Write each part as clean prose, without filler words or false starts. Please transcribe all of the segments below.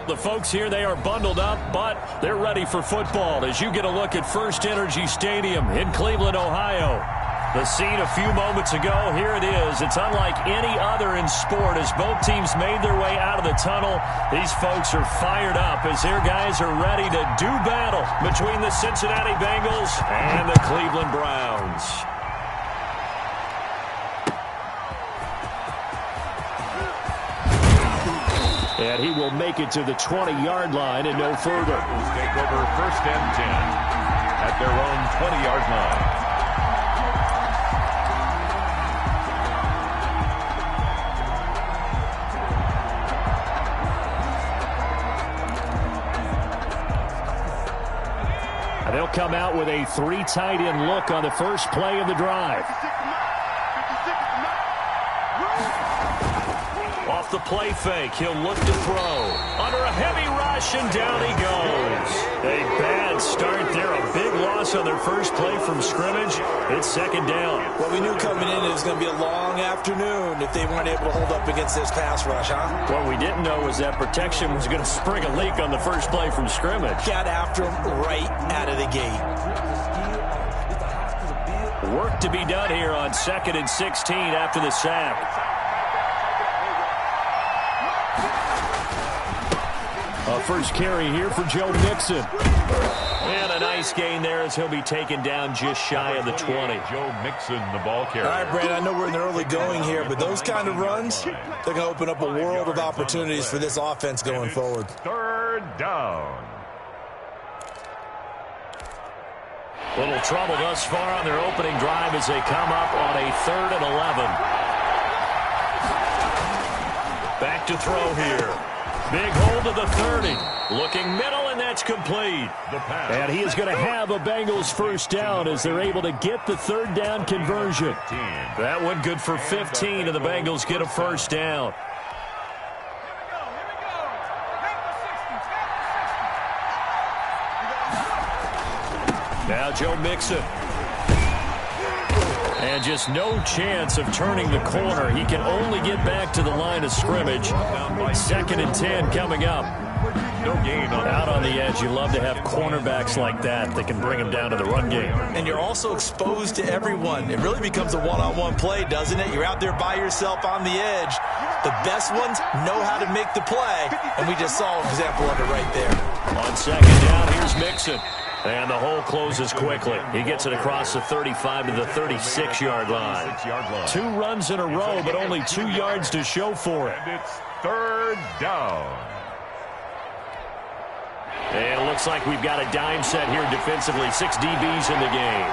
The folks here, they are bundled up, but they're ready for football as you get a look at First Energy Stadium in Cleveland, Ohio. The scene a few moments ago, here it is. It's unlike any other in sport as both teams made their way out of the tunnel. These folks are fired up as their guys are ready to do battle between the Cincinnati Bengals and the Cleveland Browns. And he will make it to the 20-yard line and no further. Take over 1st and 10 at their own 20-yard line. And they'll come out with a 3 tight end look on the first play of the drive. Off the play fake, he'll look to throw. Under a heavy rush, and down he goes. A bad start there, a big loss on their first play from scrimmage. It's 2nd down. Well, we knew coming in it was going to be a long afternoon if they weren't able to hold up against this pass rush, huh? What we didn't know was that protection was going to spring a leak on the first play from scrimmage. Got after him right out of the gate. Work to be done here on 2nd and 16 after the sack. A first carry here for Joe Mixon. And a nice gain there as he'll be taken down just shy of the 20. Joe Mixon, the ball carrier. All right, Brandon, I know we're in the early going here, but those kind of runs, they're going to open up a world of opportunities for this offense going forward. 3rd down. Little trouble thus far on their opening drive as they come up on a 3rd and 11. Back to throw here. Big hold of the 30. Looking middle, and that's complete. And he is going to have a Bengals first down as they're able to get the 3rd down conversion. That one good for 15, and the Bengals get a first down. Now Joe Mixon. And just no chance of turning the corner. He can only get back to the line of scrimmage. 2nd and 10 coming up. No gain on out on the edge. You love to have cornerbacks like that that can bring them down to the run game. And you're also exposed to everyone. It really becomes a one-on-one play, doesn't it? You're out there by yourself on the edge. The best ones know how to make the play, and we just saw an example of it right there. On 2nd down, here's Mixon. And the hole closes quickly. He gets it across the 35 to the 36-yard line. 2 runs in a row, but only 2 yards to show for it. And it's 3rd down. And it looks like we've got a dime set here defensively. 6 DBs in the game.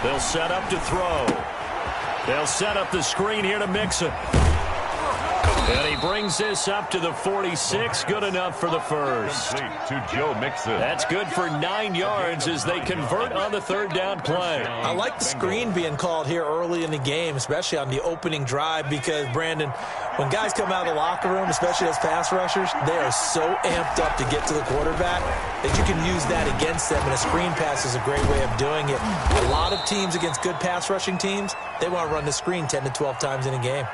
They'll set up to throw. They'll set up the screen here to Mixon. And he brings this up to the 46. Good enough for the first. To Joe Mixon. That's good for 9 yards as they convert on the 3rd down play. I like the screen being called here early in the game, especially on the opening drive, because, Brandon, when guys come out of the locker room, especially as pass rushers, they are so amped up to get to the quarterback that you can use that against them, and a screen pass is a great way of doing it. A lot of teams against good pass rushing teams, they want to run the screen 10 to 12 times in a game.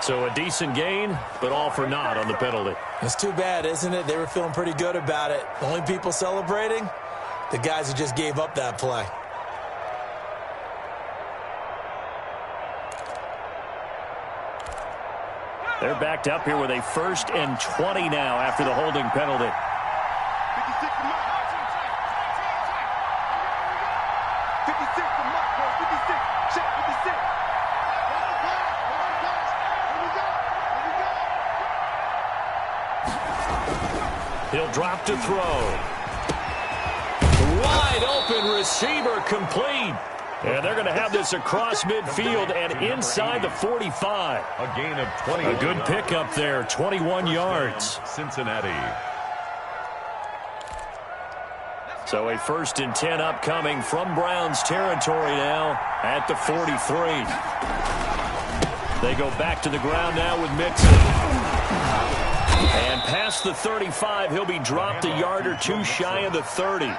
So a decent gain, but all for naught on the penalty. It's too bad, isn't it? They were feeling pretty good about it. The only people celebrating, the guys who just gave up that play. They're backed up here with a 1st and 20 now after the holding penalty. He'll drop to throw. Wide open receiver complete. And they're going to have this across midfield and inside the 45. A gain of 20. A good pickup there, 21 yards. Cincinnati. So a 1st and 10 upcoming from Browns territory now at the 43. They go back to the ground now with Mixon. And past the 35, he'll be dropped a yard or 2 shy of the 30.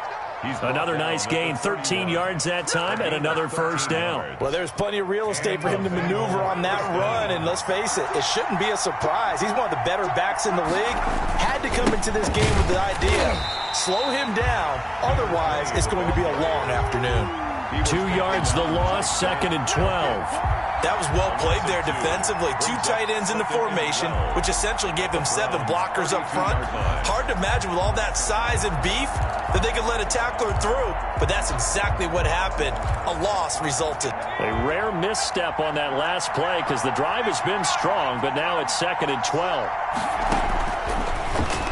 Another nice gain, 13 yards that time, and another first down. Well, there's plenty of real estate for him to maneuver on that run, and let's face it, it shouldn't be a surprise. He's one of the better backs in the league. Had to come into this game with the idea, slow him down, otherwise it's going to be a long afternoon. 2 yards the loss, 2nd and 12. That was well played there defensively. 2 tight ends in the formation, which essentially gave them 7 blockers up front. Hard to imagine with all that size and beef that they could let a tackler through, but that's exactly what happened. A loss resulted. A rare misstep on that last play because the drive has been strong, but now it's 2nd and 12.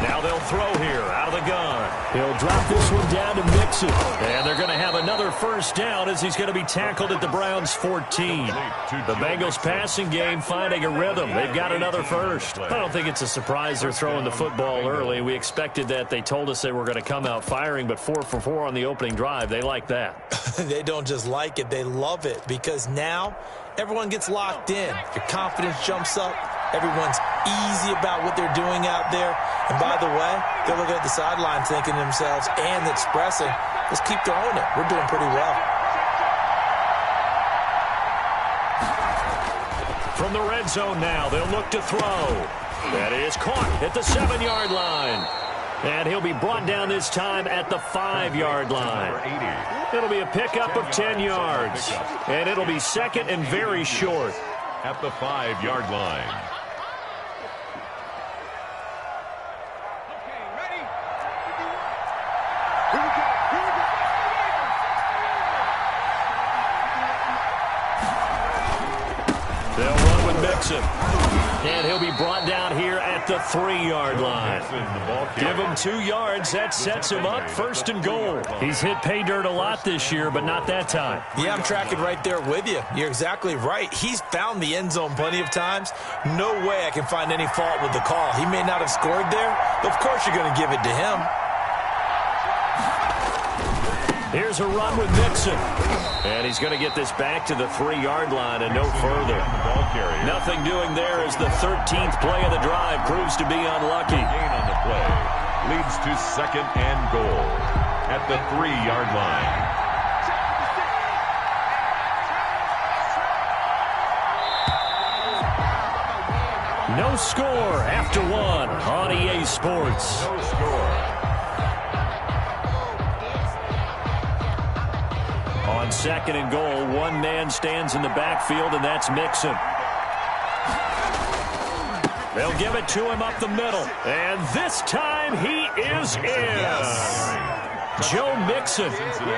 Now they'll throw here out of the gun. He'll drop this one down to Mixon. And they're going to have another first down as he's going to be tackled at the Browns' 14. The Bengals passing game finding a rhythm. They've got another first. I don't think it's a surprise they're throwing the football early. We expected that. They told us they were going to come out firing, but 4 for 4 on the opening drive. They like that. They don't just like it. They love it because now everyone gets locked in. Your confidence jumps up. Everyone's easy about what they're doing out there. And by the way, they're looking at the sideline thinking to themselves and expressing, let's keep throwing it. We're doing pretty well. From the red zone now, they'll look to throw. That is caught at the 7-yard line. And he'll be brought down this time at the 5-yard line. It'll be a pickup of 10 yards. And it'll be 2nd and very short. At the 5-yard line. They'll run with Mixon. And he'll be brought down here at the 3-yard line. Give him 2 yards. That sets him up 1st and goal. He's hit pay dirt a lot this year, but not that time. Yeah, I'm tracking right there with you. You're exactly right. He's found the end zone plenty of times. No way I can find any fault with the call. He may not have scored there, but of course you're going to give it to him. Here's a run with Mixon. And he's going to get this back to the 3-yard line and no further. Nothing doing there as the 13th play of the drive proves to be unlucky. Gain on the play leads to 2nd and goal at the 3-yard line. No score after 1 on EA Sports. No score. On 2nd and goal, one man stands in the backfield, and that's Mixon. They'll give it to him up the middle. And this time he is in. Yes. Joe Mixon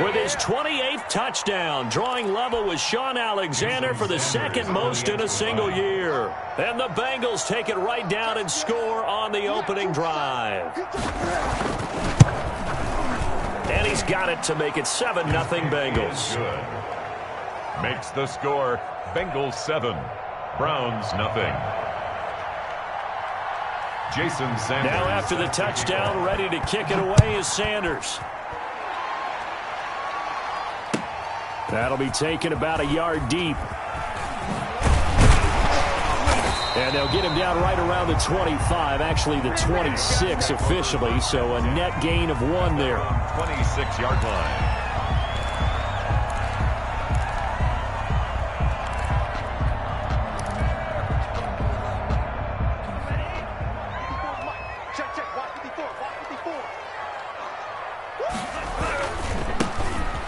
with his 28th touchdown, drawing level with Sean Alexander for the 2nd most in a single year. And the Bengals take it right down and score on the opening drive. And he's got it to make it 7-0 Bengals. Good. Makes the score Bengals 7, Browns nothing. Jason Sanders. Now after the touchdown, ready to kick it away is Sanders. That'll be taken about a yard deep. And they'll get him down right around the 25, actually the 26 officially, so a net gain of 1 there. 26-yard line.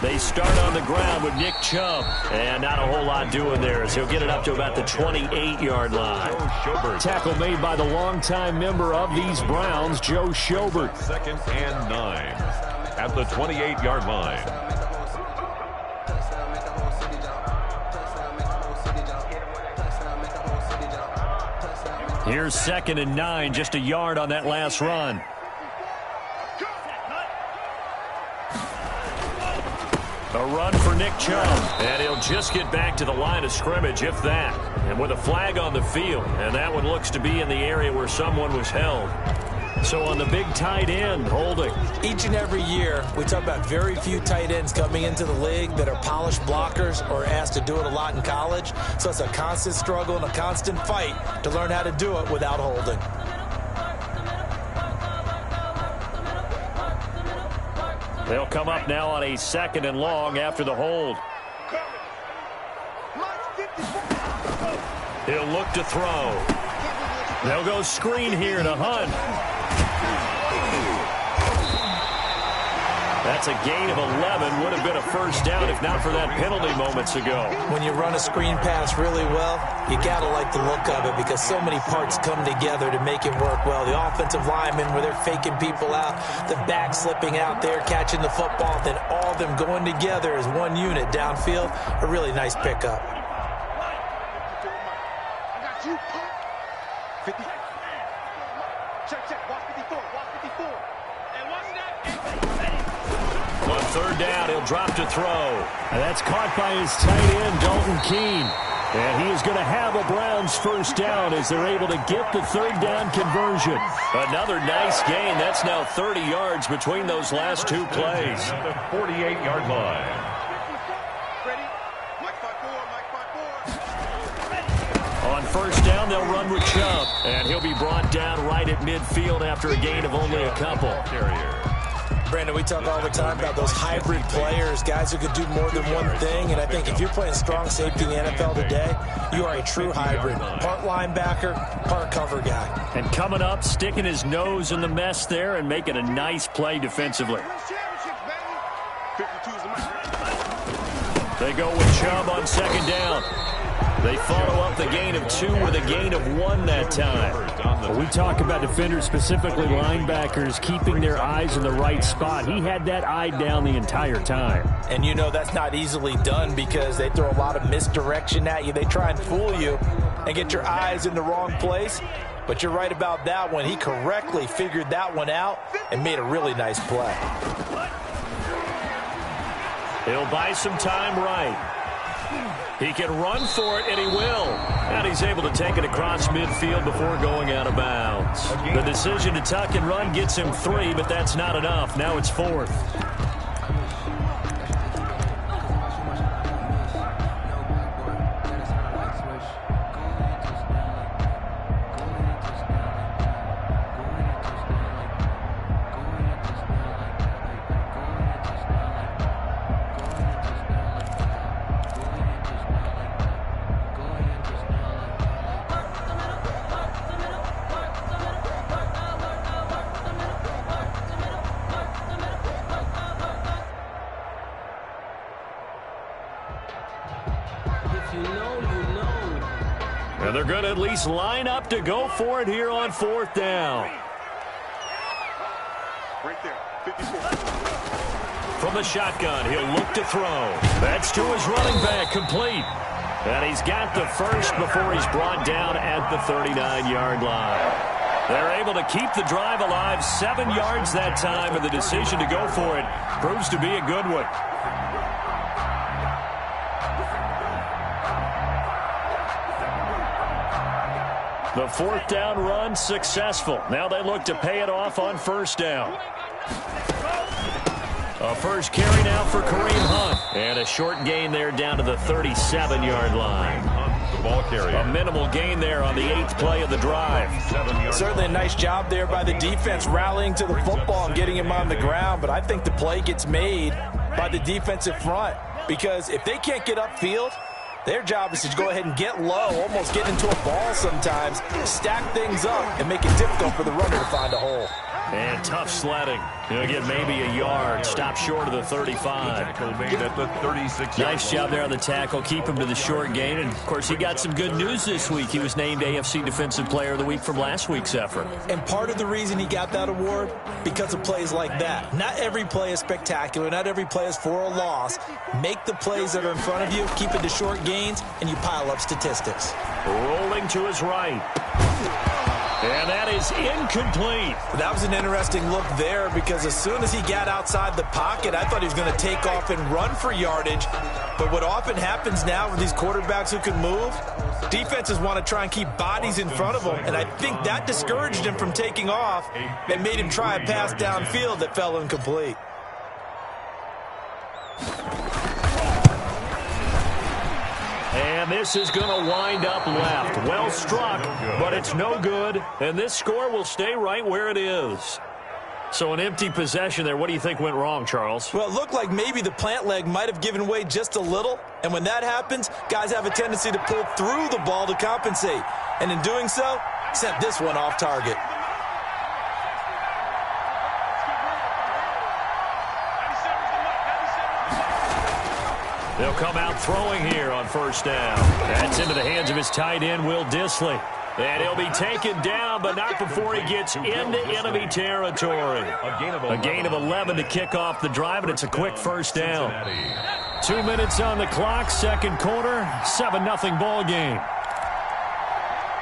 They start on the ground with Nick Chubb. And not a whole lot doing there as he'll get it up to about the 28-yard line. Tackle made by the longtime member of these Browns, Joe Schobert. 2nd and 9 at the 28-yard line. Here's 2nd and 9, just a yard on that last run. A run for Nick Chubb, and he'll just get back to the line of scrimmage, if that. And with a flag on the field, and that one looks to be in the area where someone was held. So on the big tight end, holding. Each and every year, we talk about very few tight ends coming into the league that are polished blockers or asked to do it a lot in college. So it's a constant struggle and a constant fight to learn how to do it without holding. They'll come up now on a 2nd and long after the hold. He'll look to throw. They'll go screen here to Hunt. That's a gain of 11. Would have been a first down if not for that penalty moments ago. When you run a screen pass really well, you got to like the look of it because so many parts come together to make it work well. The offensive linemen, where they're faking people out, the back slipping out there, catching the football, then all of them going together as one unit downfield. A really nice pickup. 50. Check. Watch 54. Watch 54. And watch that. On 3rd down, he'll drop to throw. And that's caught by his tight end, Dalton Keene. And he is going to have a Browns first down as they're able to get the 3rd down conversion. Another nice gain. That's now 30 yards between those last 2 plays. At the 48-yard line. On 1st down, they'll run with Chubb. And he'll be brought down right at midfield after a gain of only a couple. Brandon, we talk all the time about those hybrid players, guys who could do more than one thing. And I think if you're playing strong safety in the NFL today, you are a true hybrid. Part linebacker, part cover guy. And coming up, sticking his nose in the mess there and making a nice play defensively. They go with Chubb on 2nd down. They follow up the gain of 2 with a gain of 1 that time. Well, we talk about defenders, specifically linebackers, keeping their eyes in the right spot. He had that eye down the entire time. And you know that's not easily done because they throw a lot of misdirection at you. They try and fool you and get your eyes in the wrong place. But you're right about that one. He correctly figured that one out and made a really nice play. He'll buy some time right. He can run for it, and he will. And he's able to take it across midfield before going out of bounds. The decision to tuck and run gets him 3, but that's not enough. Now it's 4th. And they're going to at least line up to go for it here on 4th down. Right there. 54. From the shotgun, he'll look to throw. That's to his running back, complete. And he's got the first before he's brought down at the 39-yard line. They're able to keep the drive alive, 7 yards that time, and the decision to go for it proves to be a good one. The 4th down run successful. Now they look to pay it off on 1st down. A first carry now for Kareem Hunt. And a short gain there down to the 37-yard line. The ball carrier. A minimal gain there on the 8th play of the drive. Certainly a nice job there by the defense rallying to the football and getting him on the ground. But I think the play gets made by the defensive front. Because if they can't get upfield, their job is to go ahead and get low, almost get into a ball sometimes, stack things up, and make it difficult for the runner to find a hole. And tough sledding. He'll get maybe a yard. Stop short of the 35. Tackle made at the 36. Nice job there on the tackle. Keep him to the short gain. And, of course, he got some good news this week. He was named AFC Defensive Player of the Week from last week's effort. And part of the reason he got that award, because of plays like that. Not every play is spectacular. Not every play is for a loss. Make the plays that are in front of you, keep it to short gains, and you pile up statistics. Rolling to his right. And that is incomplete. That was an interesting look there because as soon as he got outside the pocket, I thought he was going to take off and run for yardage. But what often happens now with these quarterbacks who can move, defenses want to try and keep bodies in front of them. And I think that discouraged him from taking off and made him try a pass downfield that fell incomplete. And this is going to wind up left. Well struck, but it's no good. And this score will stay right where it is. So an empty possession there. What do you think went wrong, Charles? Well, it looked like maybe the plant leg might have given way just a little. And when that happens, guys have a tendency to pull through the ball to compensate. And in doing so, sent this one off target. They'll come out throwing here on first down. That's into the hands of his tight end, Will Dissly. And he'll be taken down, but not before he gets into enemy territory. A gain of 11 to kick off the drive, and it's a quick first down. 2 minutes on the clock, second quarter, 7-0 ball game.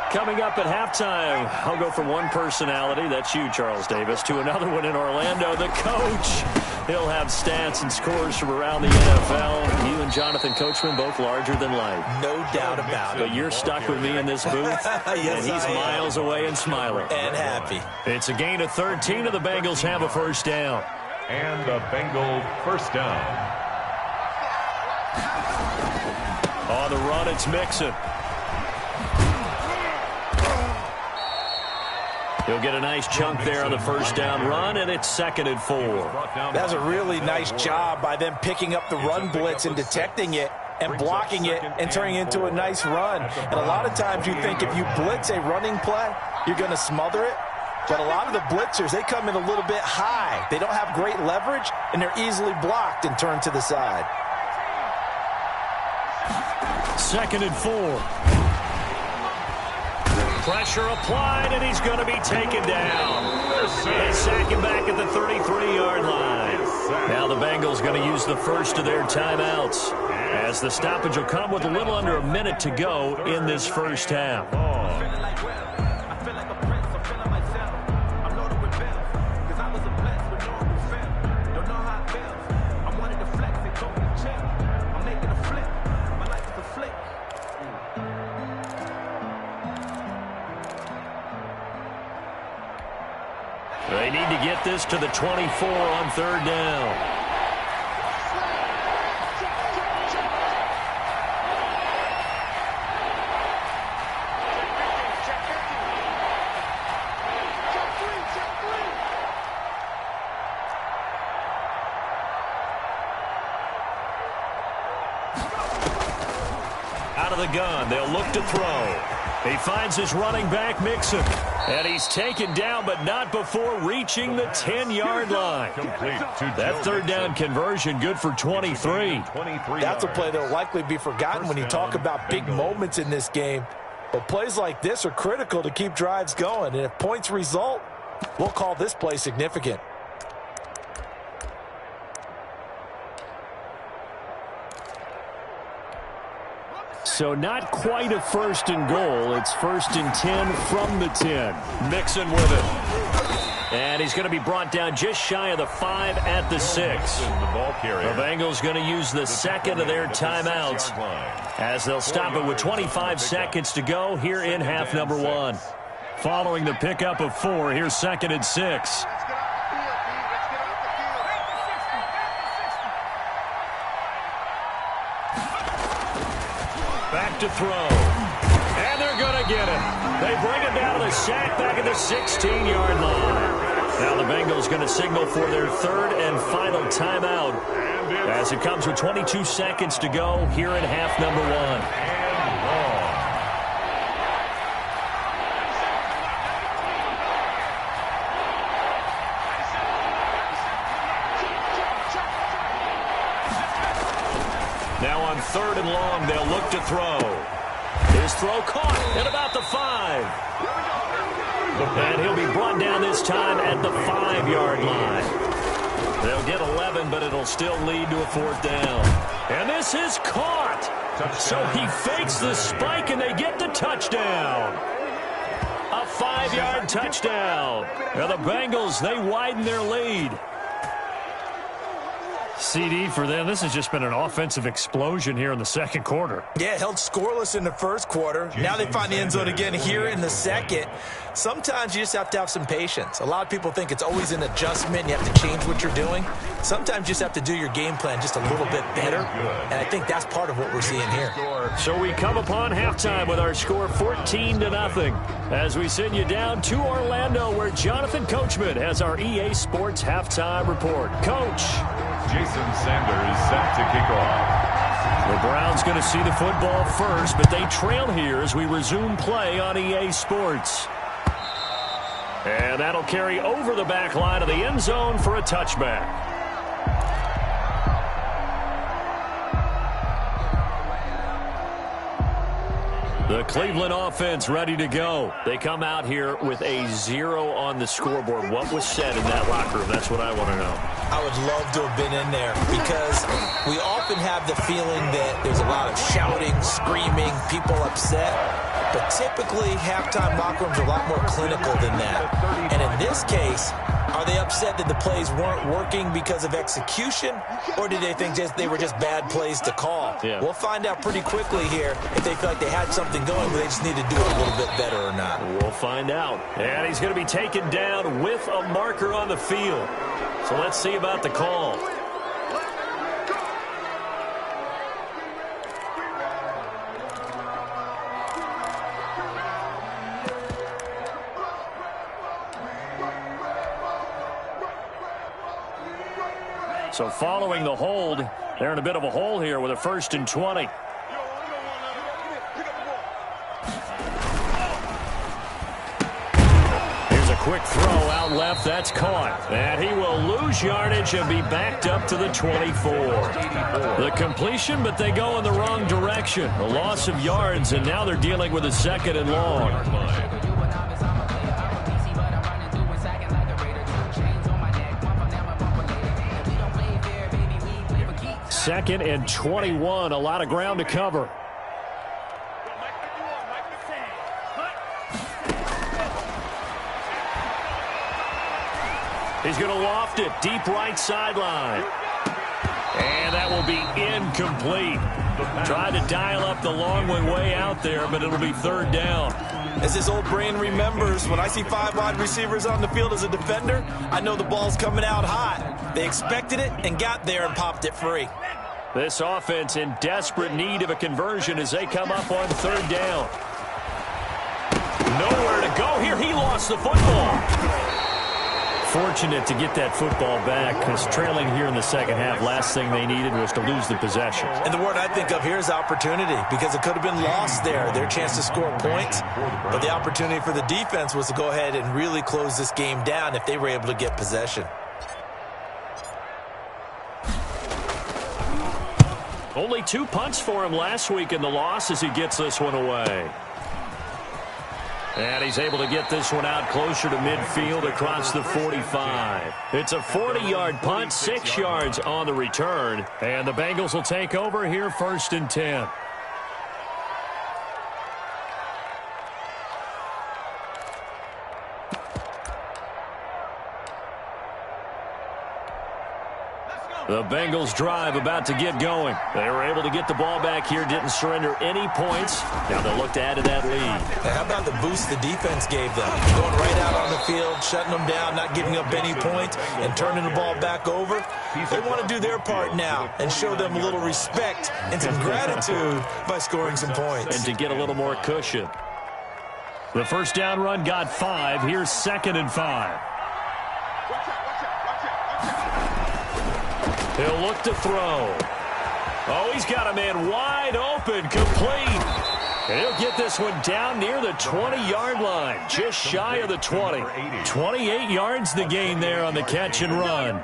Coming up at halftime, I'll go from one personality, that's you, Charles Davis, to another one in Orlando, the coach. He'll have stats and scores from around the NFL. You and Jonathan Coachman, both larger than life. No doubt about it. But you're stuck with me in this booth, yes, and he's miles away and smiling. And happy. It's a gain of 13, and the Bengals have a first down. And a Bengal first down. On the run, it's Mixon. He'll get a nice chunk there on the first down run, and it's 2nd and 4. That's a really nice job by them picking up the run blitz and detecting it and blocking it and turning it into a nice run. And a lot of times you think if you blitz a running play, you're going to smother it. But a lot of the blitzers, they come in a little bit high. They don't have great leverage, and they're easily blocked and turned to the side. 2nd and 4. Pressure applied, and he's going to be taken down. They sack him back at the 33-yard line. Now the Bengals going to use the first of their timeouts, as the stoppage will come with a little under a minute to go in this first half. They need to get this to the 24 on third down. Out of the gun, they'll look to throw. He finds his running back, Mixon. And he's taken down, but not before reaching the 10-yard line. That third down conversion good for 23. That's a play that will likely be forgotten when you talk about big moments in this game. But plays like this are critical to keep drives going. And if points result, we'll call this play significant. So not quite a 1st and goal. It's 1st and 10 from the 10. Mixon with it. And he's going to be brought down just shy of the 5 at the 6. The Bengals going to use the second of their timeouts, as they'll stop it with 25 seconds to go here in half number 1. Following the pickup of 4, here's 2nd and 6. Back to throw. And they're going to get it. They bring it down to the sack back at the 16-yard line. Now the Bengals going to signal for their 3rd and final timeout, as it comes with 22 seconds to go here in half number 1. Now on 3rd and long, they'll look to throw. His throw caught at about the 5. And he'll be brought down this time at the 5-yard line. They'll get 11, but it'll still lead to a 4th down. And this is caught. So he fakes the spike, and they get the touchdown. A 5-yard touchdown. Now the Bengals, they widen their lead. CD for them. This has just been an offensive explosion here in the second quarter. Yeah, held scoreless in the first quarter. Now they find the end zone again here in the second. Sometimes you just have to have some patience. A lot of people think it's always an adjustment. You have to change what you're doing. Sometimes you just have to do your game plan just a little bit better. And I think that's part of what we're seeing here. So we come upon halftime with our score 14-0 as we send you down to Orlando, where Jonathan Coachman has our EA Sports halftime report. Coach. Jason Sanders set to kick off. The Browns going to see the football first, but they trail here as we resume play on EA Sports. And that'll carry over the back line of the end zone for a touchback. The Cleveland offense ready to go. They come out here with a 0 on the scoreboard. What was said in that locker room? That's what I want to know. I would love to have been in there because we often have the feeling that there's a lot of shouting, screaming, people upset. But typically, halftime locker rooms are a lot more clinical than that. And in this case, are they upset that the plays weren't working because of execution, or did they think they were just bad plays to call? Yeah. We'll find out pretty quickly here if they feel like they had something going, but they just need to do it a little bit better or not. We'll find out. And he's going to be taken down with a marker on the field. So let's see about the call. So following the hold, they're in a bit of a hole here with a 1st and 20. Here's a quick throw out left. That's caught. And he will lose yardage and be backed up to the 24. The completion, but they go in the wrong direction. A loss of yards, and now they're dealing with a 2nd and long. 2nd and 21. A lot of ground to cover. He's going to loft it deep right sideline. And that will be incomplete. Tried to dial up the long way out there, but it'll be 3rd down. As his old brain remembers, when I see 5 wide receivers on the field as a defender, I know the ball's coming out hot. They expected it and got there and popped it free. This offense in desperate need of a conversion as they come up on 3rd down. Nowhere to go here. He lost the football. Fortunate to get that football back, because trailing here in the second half, last thing they needed was to lose the possession. And the word I think of here is opportunity, because it could have been lost there, their chance to score points. But the opportunity for the defense was to go ahead and really close this game down if they were able to get possession. Only 2 punts for him last week in the loss as he gets this one away. And he's able to get this one out closer to midfield across the 45. It's a 40-yard punt, 6 yards on the return. And the Bengals will take over here 1st and 10. The Bengals drive about to get going. They were able to get the ball back here, didn't surrender any points. Now they'll look to add to that lead. And how about the boost the defense gave them? Going right out on the field, shutting them down, not giving up any points, and turning the ball back over. They want to do their part now and show them a little respect and some gratitude by scoring some points. And to get a little more cushion. The 1st down run got 5. Here's 2nd and 5. He'll look to throw. Oh, he's got a man wide open, complete. And he'll get this one down near the 20-yard line, just shy of the 20. 28 yards the gain there on the catch and run.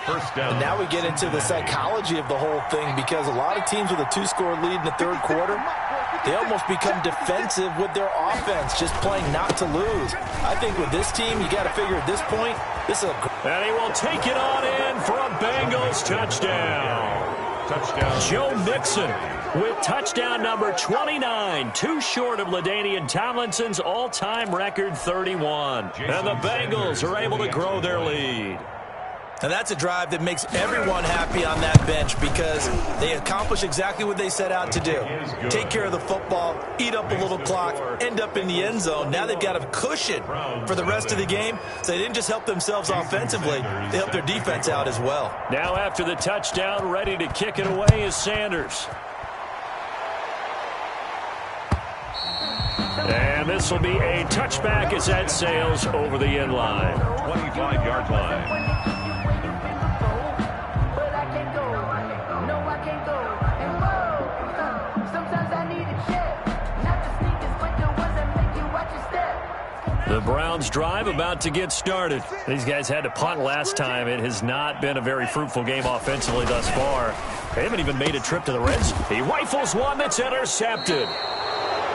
1st down. And now we get into the psychology of the whole thing, because a lot of teams with a 2-score lead in the 3rd quarter, they almost become defensive with their offense, just playing not to lose. I think with this team, you got to figure at this point, this is a... And he will take it on in for a Bengals touchdown. Touchdown. Joe Mixon with touchdown number 29, too short of LaDainian Tomlinson's all-time record 31. And the Bengals are able to grow their lead. And that's a drive that makes everyone happy on that bench because they accomplish exactly what they set out to do. Take care of the football, eat up a little clock, end up in the end zone. Now they've got a cushion for the rest of the game. So they didn't just help themselves offensively, they helped their defense out as well. Now after the touchdown, ready to kick it away is Sanders. And this will be a touchback as that sails over the end line. 25-yard line. The Browns drive about to get started. These guys had to punt last time. It has not been a very fruitful game offensively thus far. They haven't even made a trip to the red zone. He rifles one that's intercepted.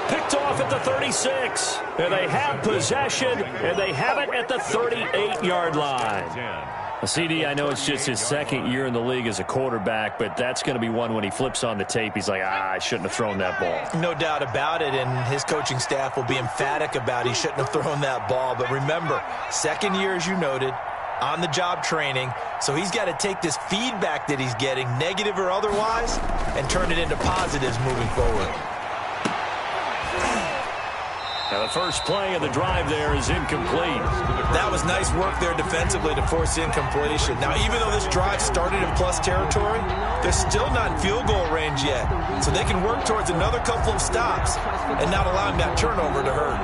Picked off at the 36. And they have possession, and they have it at the 38-yard line. CD, I know it's just his second year in the league as a quarterback, but that's going to be one when he flips on the tape. He's like, I shouldn't have thrown that ball. No doubt about it, and his coaching staff will be emphatic about he shouldn't have thrown that ball. But remember, second year, as you noted, on-the-job training, so he's got to take this feedback that he's getting, negative or otherwise, and turn it into positives moving forward. Now the first play of the drive there is incomplete. That was nice work there defensively to force incompletion. Now, even though this drive started in plus territory, they're still not in field goal range yet. So they can work towards another couple of stops and not allowing that turnover to hurt.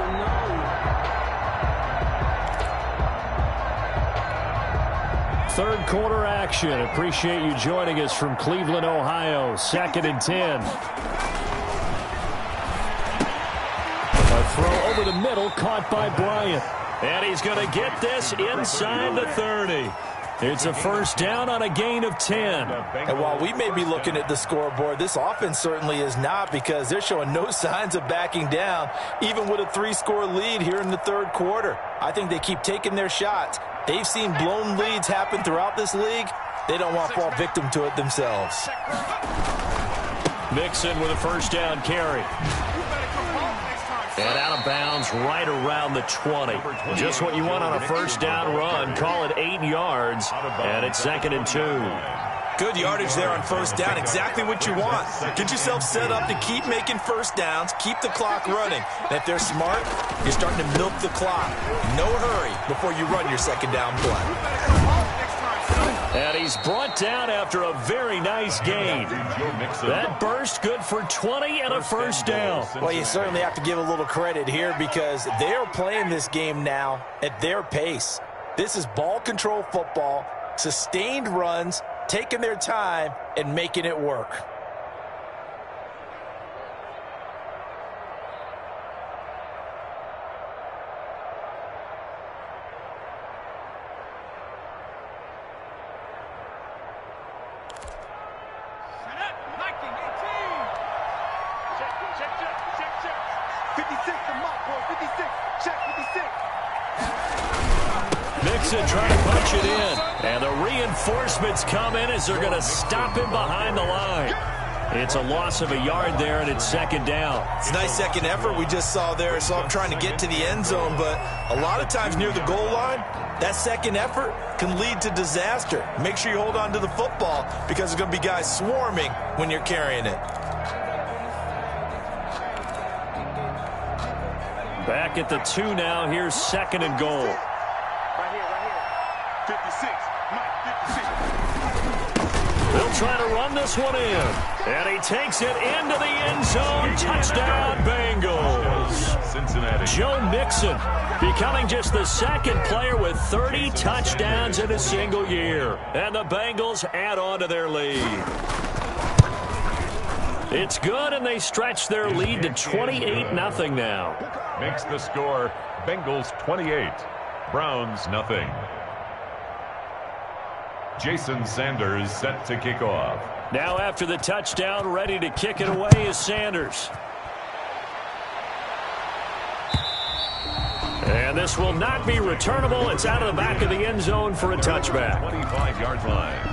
Third quarter action. Appreciate you joining us from Cleveland, Ohio. 2nd and 10. Throw over the middle, caught by Bryant. And he's going to get this inside the 30. It's a first down on a gain of 10. And while we may be looking at the scoreboard, this offense certainly is not because they're showing no signs of backing down, even with a 3-score lead here in the third quarter. I think they keep taking their shots. They've seen blown leads happen throughout this league. They don't want to fall victim to it themselves. Mixon with a first down carry. And out of bounds right around the 20. Just what you want on a first down run. Call it 8 yards. And it's 2nd and 2. Good yardage there on first down. Exactly what you want. Get yourself set up to keep making first downs. Keep the clock running. And if they're smart, you're starting to milk the clock. No hurry before you run your second down play. And he's brought down after a very nice gain. That burst good for 20 and a first down. Well, you certainly have to give a little credit here because they're playing this game now at their pace. This is ball control football, sustained runs, taking their time, and making it work. Mixon trying to punch it in. And the reinforcements come in as they're going to stop him behind the line. It's a loss of a yard there, and it's 2nd down. It's a nice second effort we just saw there. So I'm trying to get to the end zone, but a lot of times near the goal line, that second effort can lead to disaster. Make sure you hold on to the football because there's going to be guys swarming when you're carrying it. Back at the 2 now. Here's 2nd and goal. Right here. 56. Mike, 56. They'll try to run this one in. And he takes it into the end zone. Touchdown, Bengals. Cincinnati. Joe Mixon becoming just the second player with 30 touchdowns in a single year. And the Bengals add on to their lead. It's good, and they stretch their lead to 28-0 now. Makes the score Bengals 28, Browns nothing. Jason Sanders set to kick off. Now after the touchdown, ready to kick it away is Sanders. And this will not be returnable. It's out of the back of the end zone for a touchback. 25-yard line.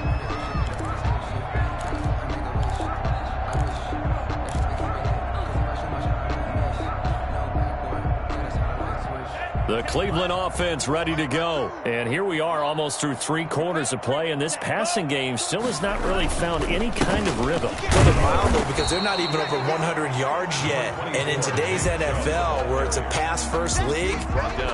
The Cleveland offense ready to go. And here we are almost through 3 quarters of play, and this passing game still has not really found any kind of rhythm. Well, they're mild, though, because they're not even over 100 yards yet. And in today's NFL, where it's a pass-first league,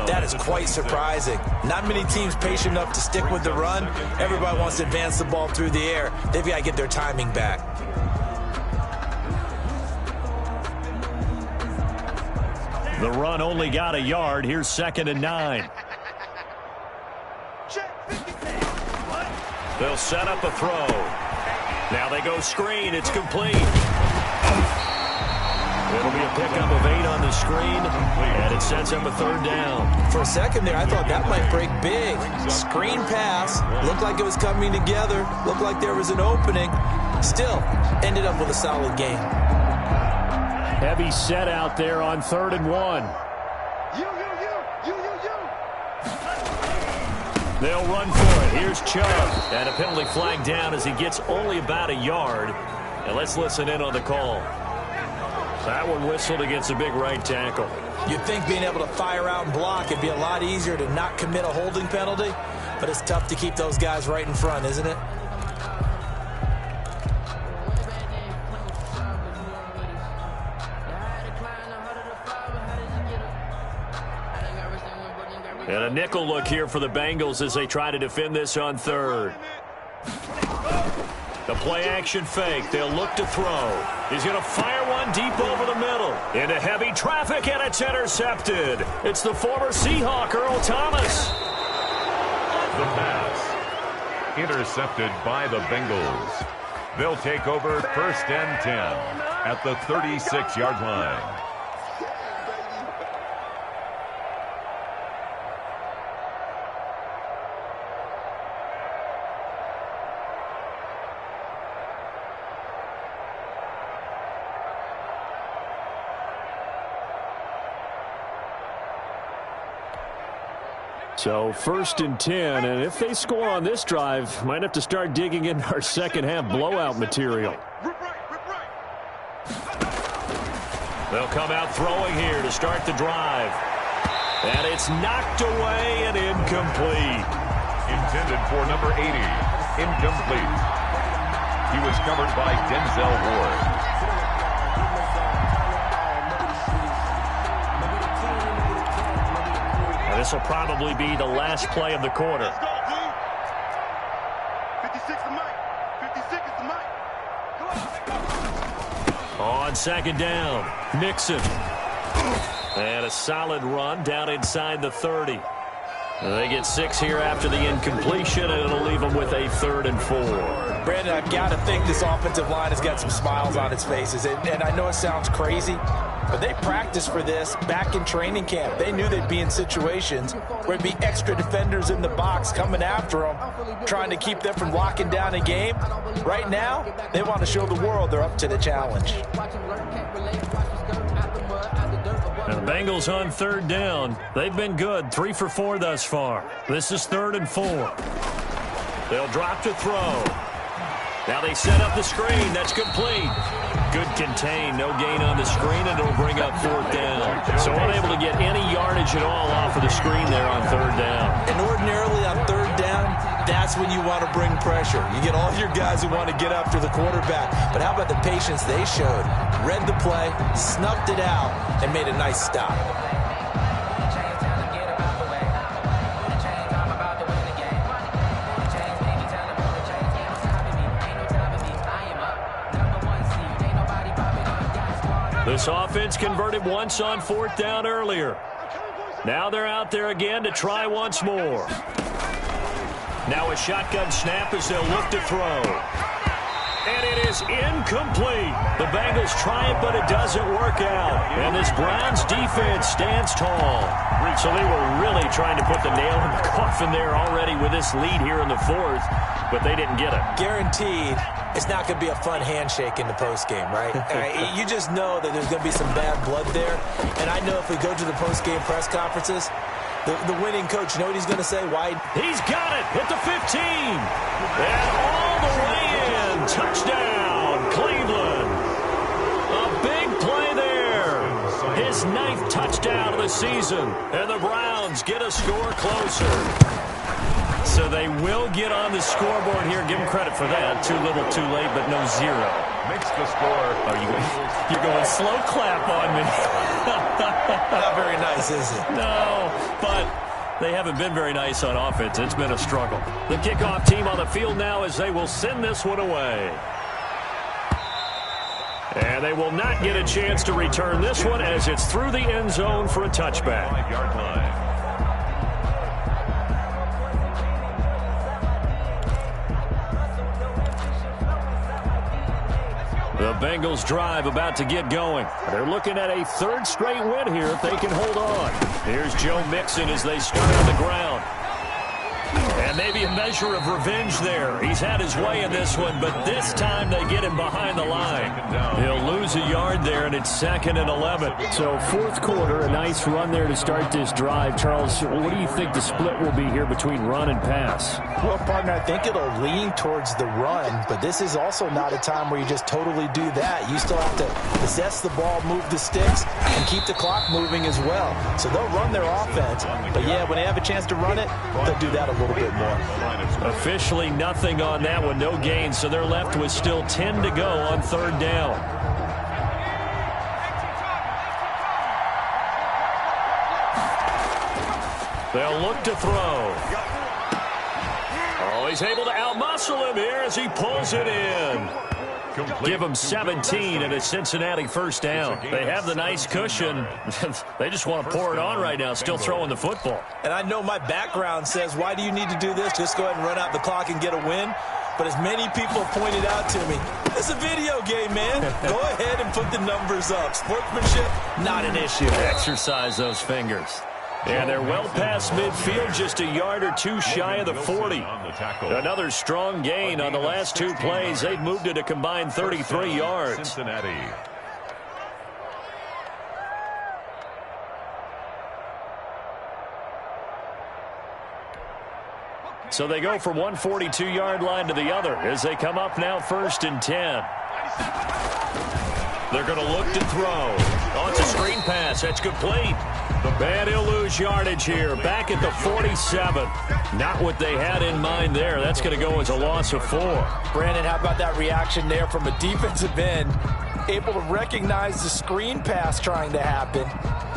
that is quite surprising. Not many teams patient enough to stick with the run. Everybody wants to advance the ball through the air. They've got to get their timing back. The run only got a yard. Here's 2nd and 9. They'll set up a throw. Now they go screen. It's complete. It'll be a pickup of 8 on the screen, and it sets up a 3rd down. For a second there, I thought that might break big. Screen pass. Looked like it was coming together. Looked like there was an opening. Still, ended up with a solid game. Heavy set out there on 3rd and 1. They'll run for it. Here's Chubb. And a penalty flag down as he gets only about a yard. And let's listen in on the call. That one whistled against a big right tackle. You'd think being able to fire out and block, it'd be a lot easier to not commit a holding penalty. But it's tough to keep those guys right in front, isn't it? And a nickel look here for the Bengals as they try to defend this on 3rd. The play-action fake. They'll look to throw. He's going to fire one deep over the middle. Into heavy traffic, and it's intercepted. It's the former Seahawk, Earl Thomas. The pass. Intercepted by the Bengals. They'll take over 1st and 10 at the 36-yard line. So 1st and 10, and if they score on this drive, might have to start digging into our second half blowout material. They'll come out throwing here to start the drive. And it's knocked away and incomplete. Intended for number 80. Incomplete. He was covered by Denzel Ward. This will probably be the last play of the quarter. 56 to Mike. 56 is to Mike. On 2nd down, Nixon. And a solid run down inside the 30. They get 6 here after the incompletion, and it'll leave them with a 3rd and 4. Brandon, I've got to think this offensive line has got some smiles on its faces. And I know it sounds crazy, but they practiced for this back in training camp. They knew they'd be in situations where there'd be extra defenders in the box coming after them, trying to keep them from locking down a game. Right now, they want to show the world they're up to the challenge. Now the Bengals on 3rd down. They've been good, 3 for 4 thus far. This is 3rd and 4. They'll drop to throw. Now they set up the screen. That's complete. Good contain. No gain on the screen, and it'll bring up 4th down. So unable to get any yardage at all off of the screen there on 3rd down. And ordinarily on 3rd down, that's when you want to bring pressure. You get all your guys who want to get after the quarterback. But how about the patience they showed? Read the play, snuffed it out, and made a nice stop. This offense converted once on 4th down earlier. Now they're out there again to try once more. Now a shotgun snap as they'll look to throw. And it is incomplete. The Bengals try it, but it doesn't work out. And this Browns defense stands tall. So they were really trying to put the nail in the coffin there already with this lead here in the 4th, but they didn't get it. Guaranteed, it's not going to be a fun handshake in the postgame, right? You just know that there's going to be some bad blood there. And I know if we go to the postgame press conferences, the winning coach, you know what he's going to say? Why? He's got it at the 15. And all the way in. Touchdown, Cleveland. A big play there. His 9th touchdown of the season. And the Browns Bengals get a score closer. So they will get on the scoreboard here. Give them credit for that. Too little, too late, but no zero. Makes the score. You're going slow clap on me. Not very nice, is it? No, but they haven't been very nice on offense. It's been a struggle. The kickoff team on the field now as they will send this one away. And they will not get a chance to return this one as it's through the end zone for a touchback. 5-yard line. The Bengals drive about to get going. They're looking at a third straight win here if they can hold on. Here's Joe Mixon as they start on the ground. And maybe a measure of revenge there. He's had his way in this one, but this time they get him behind the line. He'll lose a yard there, and it's 2nd and 11. So fourth quarter, a nice run there to start this drive. Charles, what do you think the split will be here between run and pass? Well, partner, I think it'll lean towards the run, but this is also not a time where you just totally do that. You still have to possess the ball, move the sticks, and keep the clock moving as well. So they'll run their offense, but yeah, when they have a chance to run it, they'll do that a little bit more. Officially nothing on that one, no gain, so they're left with still 10 to go on third down. They'll look to throw. Oh, he's able to outmuscle him here as he pulls it in. Give him 17 and a Cincinnati first down. They have the nice cushion. They just want to pour it on right now, still throwing the football. And I know my background says, why do you need to do this? Just go ahead and run out the clock and get a win. But as many people pointed out to me, it's a video game, man. Go ahead and put the numbers up. Sportsmanship, not an issue. Exercise those fingers. And they're well past midfield, just a yard or two shy of the 40. Another strong gain on the last two plays. They've moved it a combined 33 yards. Cincinnati. So they go from one 42-yard line to the other as they come up now 1st and 10. They're going to look to throw. Oh, it's a screen pass. That's complete. And he'll lose yardage here. Back at the 47. Not what they had in mind there. That's going to go as a loss of 4. Brandon, how about that reaction there from a defensive end? Able to recognize the screen pass trying to happen.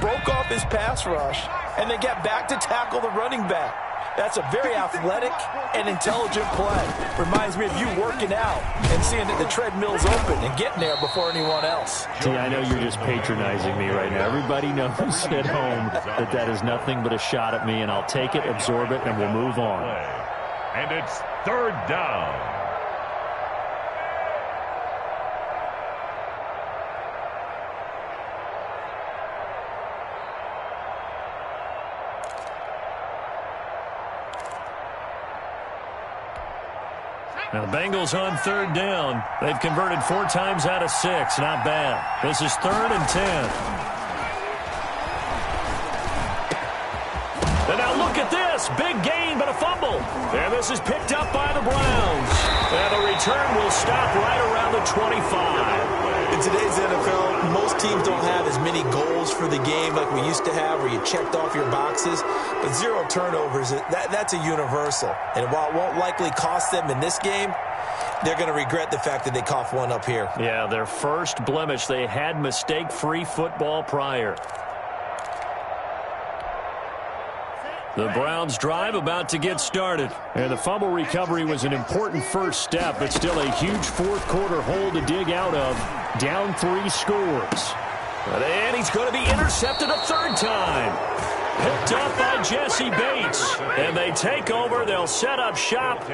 Broke off his pass rush. And then get back to tackle the running back. That's a very athletic and intelligent play. Reminds me of you working out and seeing that the treadmill's open and getting there before anyone else. See, I know you're just patronizing me right now. Everybody knows at home that that is nothing but a shot at me, and I'll take it, absorb it, and we'll move on. And it's 3rd down. Now the Bengals on 3rd down. They've converted 4 times out of 6. Not bad. This is 3rd and 10. And now look at this. Big gain, but a fumble. And this is picked up by the Browns. And the return will stop right around the 25. In today's NFL, most teams don't have as many goals for the game like we used to have where you checked off your boxes. But 0 turnovers, that's a universal. And while it won't likely cost them in this game, they're going to regret the fact that they coughed one up here. Yeah, their first blemish. They had mistake-free football prior. The Browns drive about to get started. And the fumble recovery was an important first step, but still a huge fourth quarter hole to dig out of. Down 3 scores. And he's going to be intercepted a 3rd time. Picked up by Jesse Bates. And they take over. They'll set up shop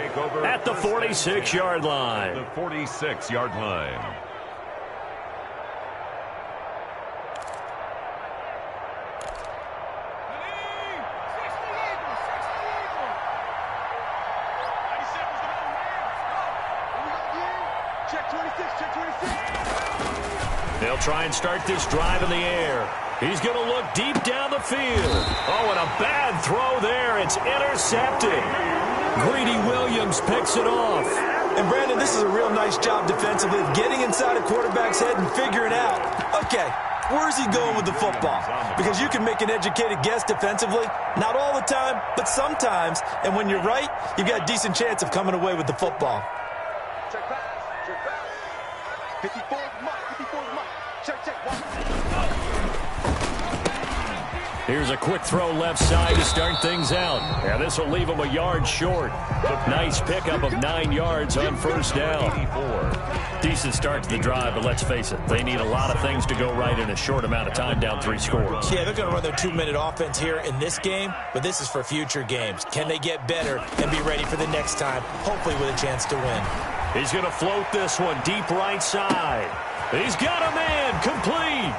at the 46-yard line. The 46-yard line. They'll try and start this drive in the air. He's going to look deep down the field. Oh, and a bad throw there. It's intercepted. Greedy Williams picks it off. And, Brandon, this is a real nice job defensively of getting inside a quarterback's head and figuring out, okay, Where's he going with the football? Because you can make an educated guess defensively. Not all the time, but sometimes. And when you're right, you've got a decent chance of coming away with the football. Check pass. Check pass. 54 mark. 54 mark. Check, check. Here's a quick throw left side to start things out. Yeah, this will leave him a yard short. Nice pickup of 9 yards on first down. Decent start to the drive, but let's face it, they need a lot of things to go right in a short amount of time, down 3 scores. Yeah, they're going to run their 2-minute offense here in this game, but this is for future games. Can they get better and be ready for the next time, hopefully with a chance to win? He's going to float this one deep right side. He's got a man complete.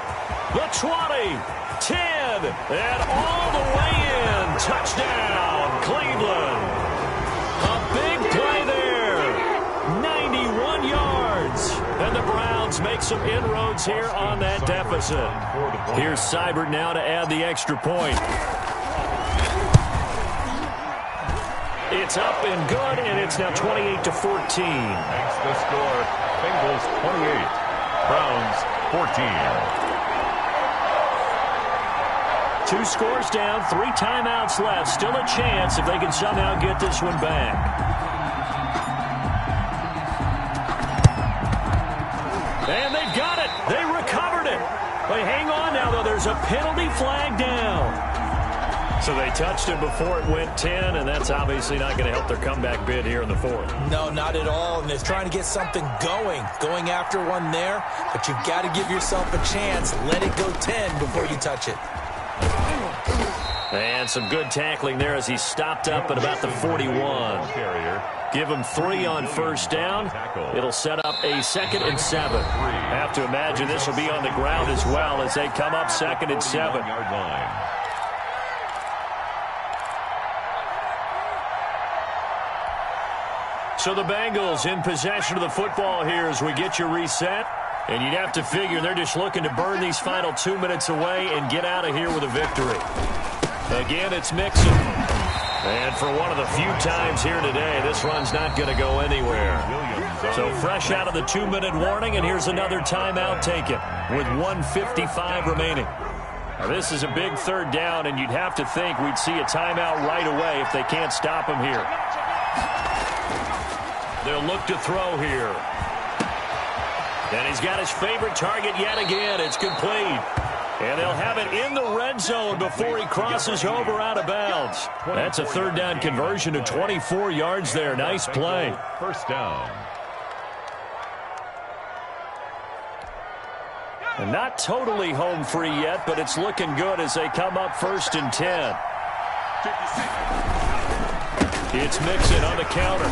The 20, 10, and all the way in. Touchdown, Cleveland. A big play there. 91 yards. And the Browns make some inroads here on that deficit. Here's Seibert now to add the extra point. It's up and good, and it's now 28-14. Makes the score. Bengals 28, Browns 14. 2 scores down, 3 timeouts left. Still a chance if they can somehow get this one back. And they've got it. They recovered it. But hang on now, though. There's a penalty flag down. So they touched it before it went 10, and that's obviously not going to help their comeback bid here in the 4th. No, not at all. And they're trying to get something going after one there. But you've got to give yourself a chance. Let it go 10 before you touch it. And some good tackling there as he stopped up at about the 41. Give him 3 on first down. It'll set up a 2nd and 7. Have to imagine this will be on the ground as well as they come up 2nd and 7. So the Bengals in possession of the football here as we get you reset. And you'd have to figure they're just looking to burn these final 2 minutes away and get out of here with a victory. Again, it's Mixon. And for one of the few times here today, this run's not going to go anywhere. So fresh out of the 2-minute warning, and here's another timeout taken with 1:55 remaining. Now, this is a big 3rd down, and you'd have to think we'd see a timeout right away if they can't stop him here. They'll look to throw here. And he's got his favorite target yet again. It's complete. And they'll have it in the red zone before he crosses over out of bounds. That's a 3rd down conversion to 24 yards there. Nice play. First down. And not totally home free yet, but it's looking good as they come up 1st and 10. It's Mixon on the counter.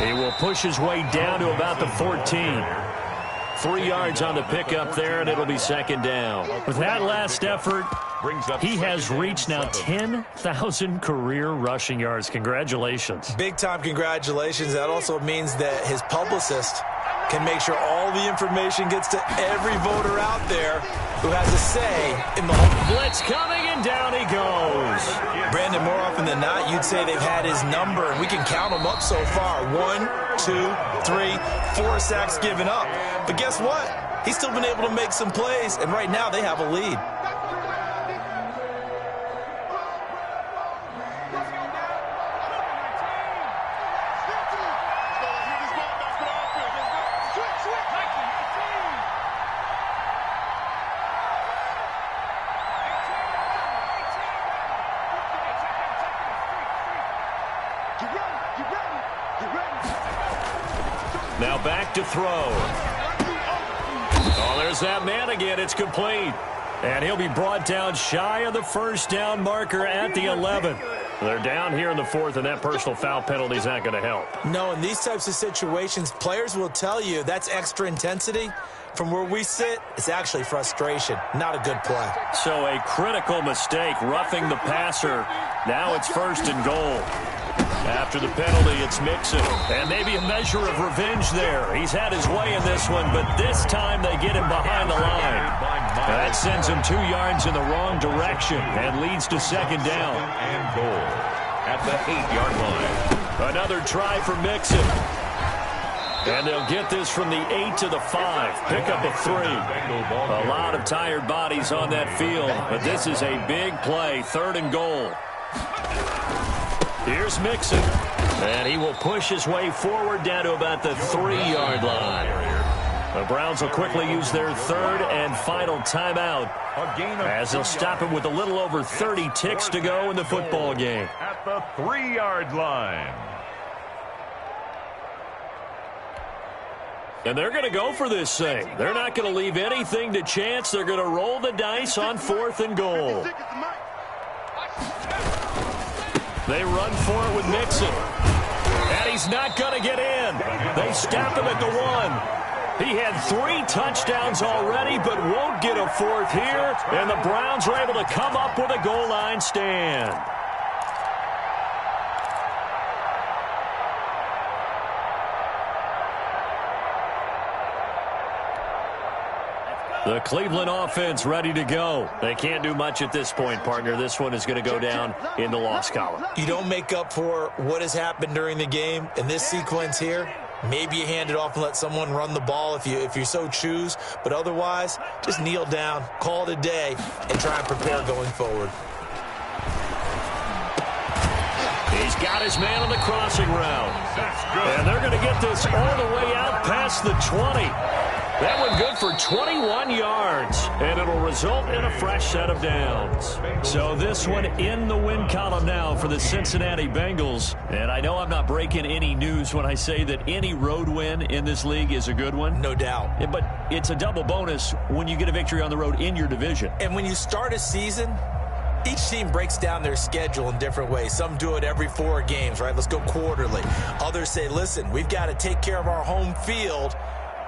He will push his way down to about the 14. 3 yards on the pickup there, and it'll be 2nd down. With that last effort, he has reached now 10,000 career rushing yards. Congratulations. Big-time congratulations. That also means that his publicist can make sure all the information gets to every voter out there who has a say in the whole. Blitz coming, and down he goes. Brandon, more often than not, you'd say they've had his number, and we can count them up so far. 1, 2, 3, 4 sacks given up. But guess what? He's still been able to make some plays, and right now they have a lead. Now back to throw. Oh, there's that man again. It's complete. And he'll be brought down shy of the 1st down marker at the 11. They're down here in the 4th, and that personal foul penalty is not going to help. No, in these types of situations, players will tell you that's extra intensity. From where we sit, it's actually frustration. Not a good play. So a critical mistake, roughing the passer. Now it's 1st and goal. After the penalty, it's Mixon. And maybe a measure of revenge there. He's had his way in this one, but this time they get him behind the line. That sends him 2 yards in the wrong direction and leads to 2nd down. And goal at the 8-yard line. Another try for Mixon. And they'll get this from the 8 to the 5. Pick up a 3. A lot of tired bodies on that field, but this is a big play. 3rd and goal. Here's Mixon. And he will push his way forward down to about the 3-yard line. The Browns will quickly use their 3rd and final timeout as they'll stop it with a little over 30 ticks to go in the football game. At the 3-yard line. And they're going to go for this thing. They're not going to leave anything to chance. They're going to roll the dice on 4th and goal. They run for it with Mixon. And he's not going to get in. They stop him at the 1. He had 3 touchdowns already, but won't get a 4th here. And the Browns are able to come up with a goal line stand. The Cleveland offense ready to go. They can't do much at this point, partner. This one is going to go down in the loss column. You don't make up for what has happened during the game in this sequence here. Maybe you hand it off and let someone run the ball if you so choose. But otherwise, just kneel down, call it a day, and try and prepare going forward. He's got his man on the crossing route. That's good. And they're going to get this all the way out past the 20. That one good for 21 yards, and it'll result in a fresh set of downs. So this one in the win column now for the Cincinnati Bengals. And I know I'm not breaking any news when I say that any road win in this league is a good one. No doubt. Yeah, but it's a double bonus when you get a victory on the road in your division. And when you start a season, each team breaks down their schedule in different ways. Some do it every 4 games, right? Let's go quarterly. Others say, listen, we've got to take care of our home field.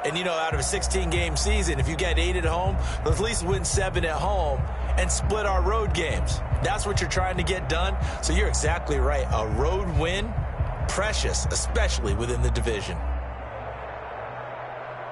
And, you know, out of a 16-game season, if you get 8 at home, let's at least win 7 at home and split our road games. That's what you're trying to get done. So you're exactly right. A road win, precious, especially within the division.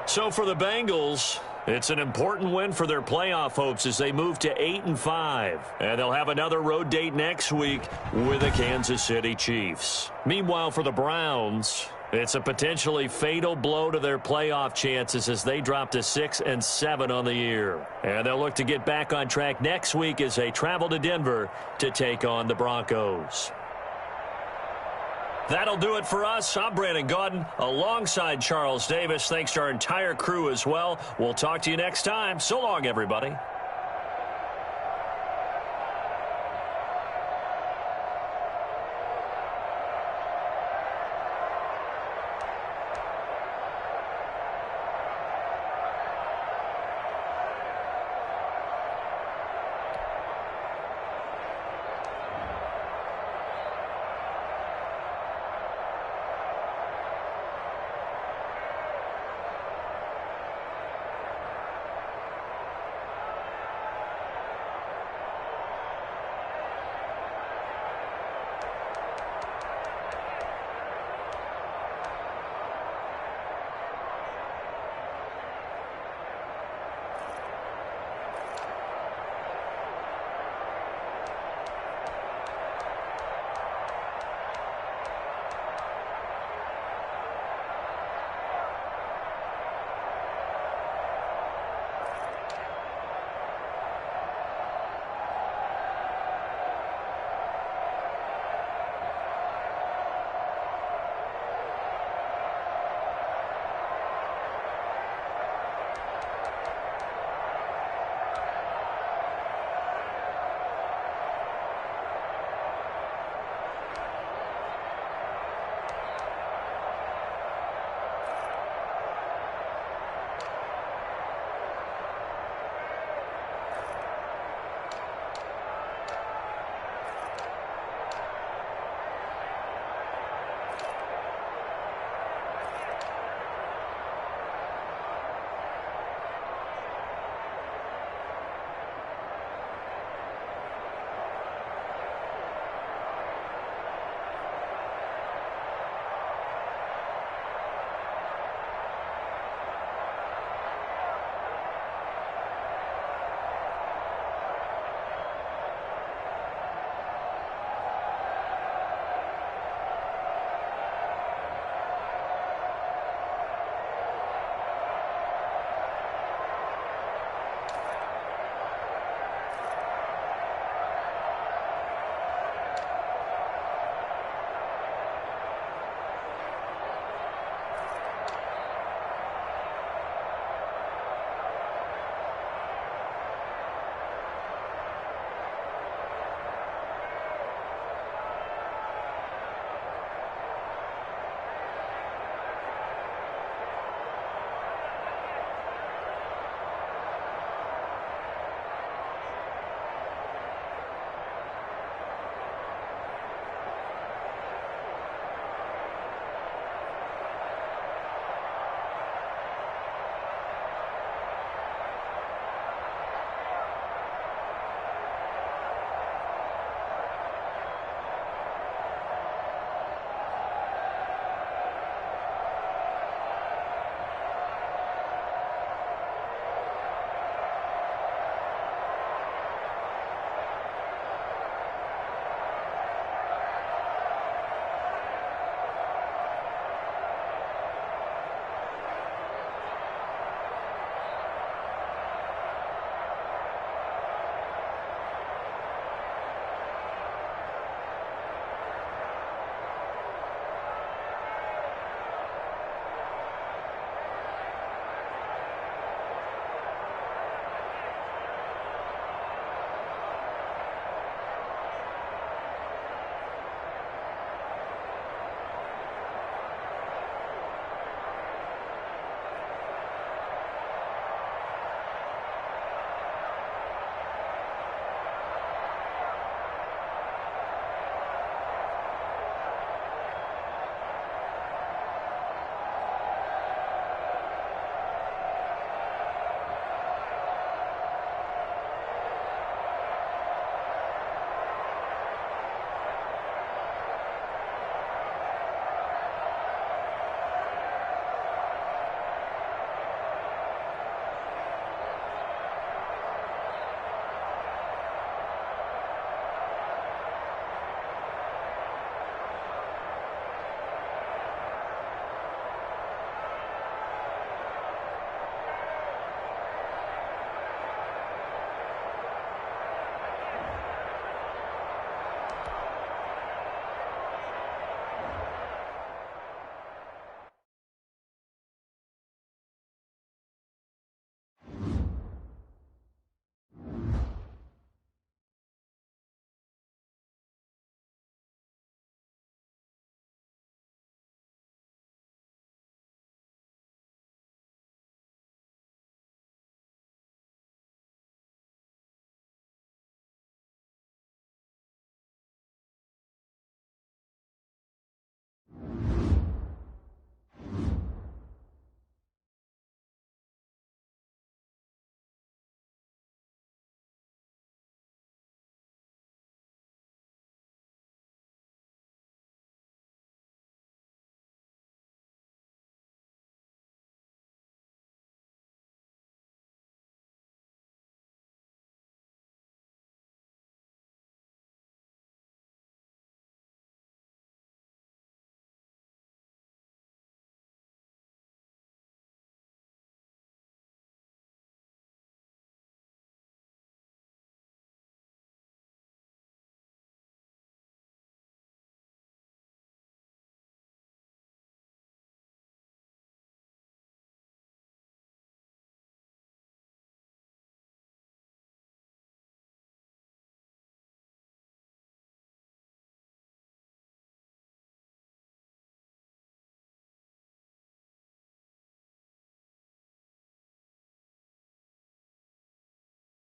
So for the Bengals, it's an important win for their playoff hopes as they move to 8-5. And they'll have another road date next week with the Kansas City Chiefs. Meanwhile, for the Browns, it's a potentially fatal blow to their playoff chances as they drop to 6-7 on the year. And they'll look to get back on track next week as they travel to Denver to take on the Broncos. That'll do it for us. I'm Brandon Gaudin alongside Charles Davis. Thanks to our entire crew as well. We'll talk to you next time. So long, everybody.